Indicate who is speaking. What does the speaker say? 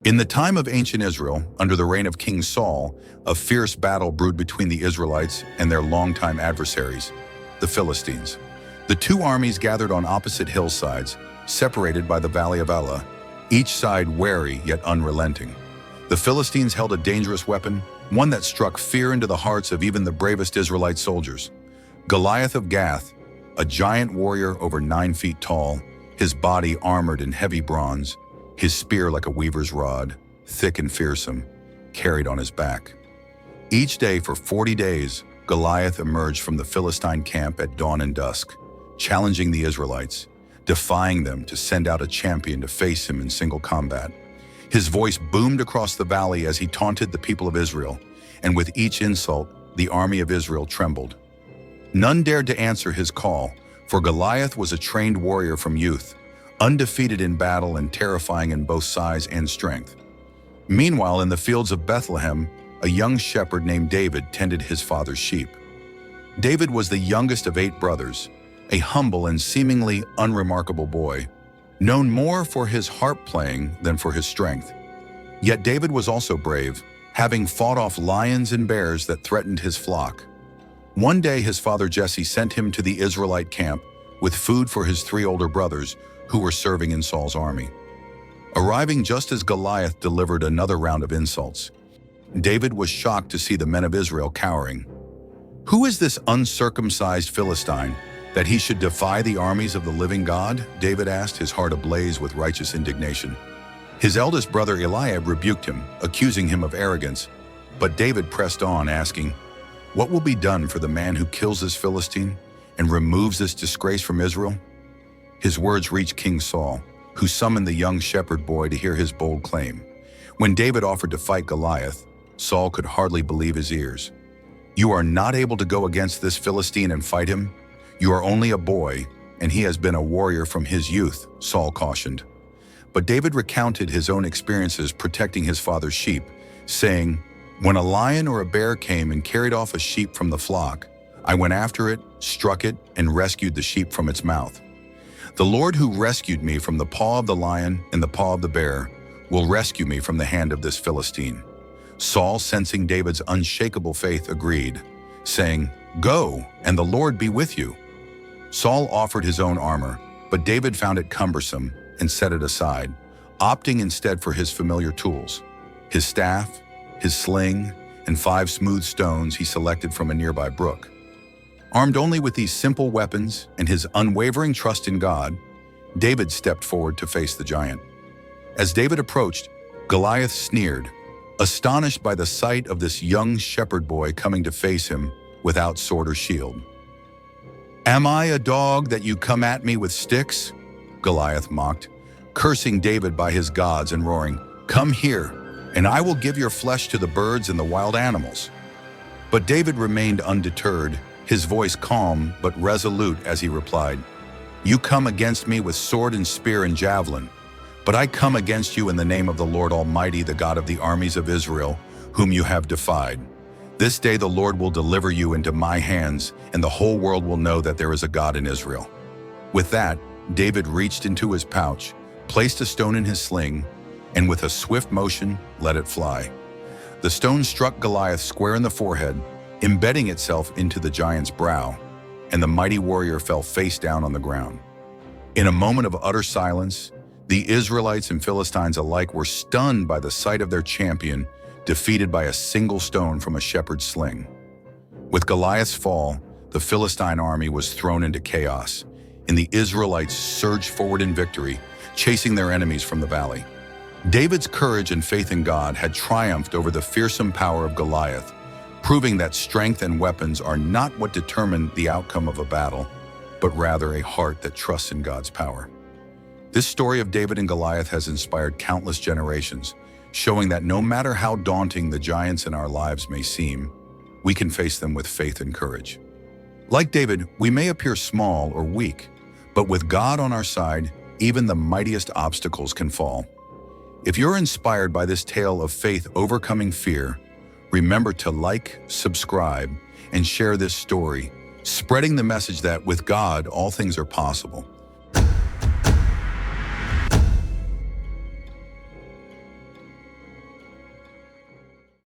Speaker 1: In the time of ancient Israel, under the reign of King Saul, a fierce battle brewed between the Israelites and their longtime adversaries, the Philistines. The two armies gathered on opposite hillsides, separated by the Valley of Elah, each side wary yet unrelenting. The Philistines held a dangerous weapon, one that struck fear into the hearts of even the bravest Israelite soldiers. Goliath of Gath, a giant warrior over 9 feet tall, his body armored in heavy bronze, his spear like a weaver's rod, thick and fearsome, carried on his back. Each day for 40 days, Goliath emerged from the Philistine camp at dawn and dusk, challenging the Israelites, defying them to send out a champion to face him in single combat. His voice boomed across the valley as he taunted the people of Israel, and with each insult, the army of Israel trembled. None dared to answer his call, for Goliath was a trained warrior from youth, undefeated in battle and terrifying in both size and strength. Meanwhile, in the fields of Bethlehem, a young shepherd named David tended his father's sheep. David was the youngest of 8 brothers, a humble and seemingly unremarkable boy, known more for his harp playing than for his strength. Yet David was also brave, having fought off lions and bears that threatened his flock. One day his father Jesse sent him to the Israelite camp with food for his 3 older brothers who were serving in Saul's army. Arriving just as Goliath delivered another round of insults, David was shocked to see the men of Israel cowering. "Who is this uncircumcised Philistine that he should defy the armies of the living God?" David asked, his heart ablaze with righteous indignation. His eldest brother Eliab rebuked him, accusing him of arrogance, but David pressed on, asking, "What will be done for the man who kills this Philistine and removes this disgrace from Israel?" His words reached King Saul, who summoned the young shepherd boy to hear his bold claim. When David offered to fight Goliath, Saul could hardly believe his ears. "You are not able to go against this Philistine and fight him? You are only a boy, and he has been a warrior from his youth," Saul cautioned. But David recounted his own experiences protecting his father's sheep, saying, "When a lion or a bear came and carried off a sheep from the flock, I went after it, struck it, and rescued the sheep from its mouth. The Lord who rescued me from the paw of the lion and the paw of the bear will rescue me from the hand of this Philistine." Saul, sensing David's unshakable faith, agreed, saying, "Go, and the Lord be with you." Saul offered his own armor, but David found it cumbersome and set it aside, opting instead for his familiar tools, his staff, his sling, and 5 smooth stones he selected from a nearby brook. Armed only with these simple weapons and his unwavering trust in God, David stepped forward to face the giant. As David approached, Goliath sneered, astonished by the sight of this young shepherd boy coming to face him without sword or shield. "Am I a dog that you come at me with sticks?" Goliath mocked, cursing David by his gods and roaring, "Come here, and I will give your flesh to the birds and the wild animals." But David remained undeterred, his voice calm but resolute as he replied, "You come against me with sword and spear and javelin, but I come against you in the name of the Lord Almighty, the God of the armies of Israel, whom you have defied. This day the Lord will deliver you into my hands, and the whole world will know that there is a God in Israel." With that, David reached into his pouch, placed a stone in his sling, and with a swift motion, let it fly. The stone struck Goliath square in the forehead, embedding itself into the giant's brow, and the mighty warrior fell face down on the ground. In a moment of utter silence, the Israelites and Philistines alike were stunned by the sight of their champion defeated by a single stone from a shepherd's sling. With Goliath's fall, the Philistine army was thrown into chaos, and the Israelites surged forward in victory, chasing their enemies from the valley. David's courage and faith in God had triumphed over the fearsome power of Goliath, proving that strength and weapons are not what determine the outcome of a battle, but rather a heart that trusts in God's power. This story of David and Goliath has inspired countless generations, showing that no matter how daunting the giants in our lives may seem, we can face them with faith and courage. Like David, we may appear small or weak, but with God on our side, even the mightiest obstacles can fall. If you're inspired by this tale of faith overcoming fear, remember to like, subscribe, and share this story, spreading the message that with God, all things are possible.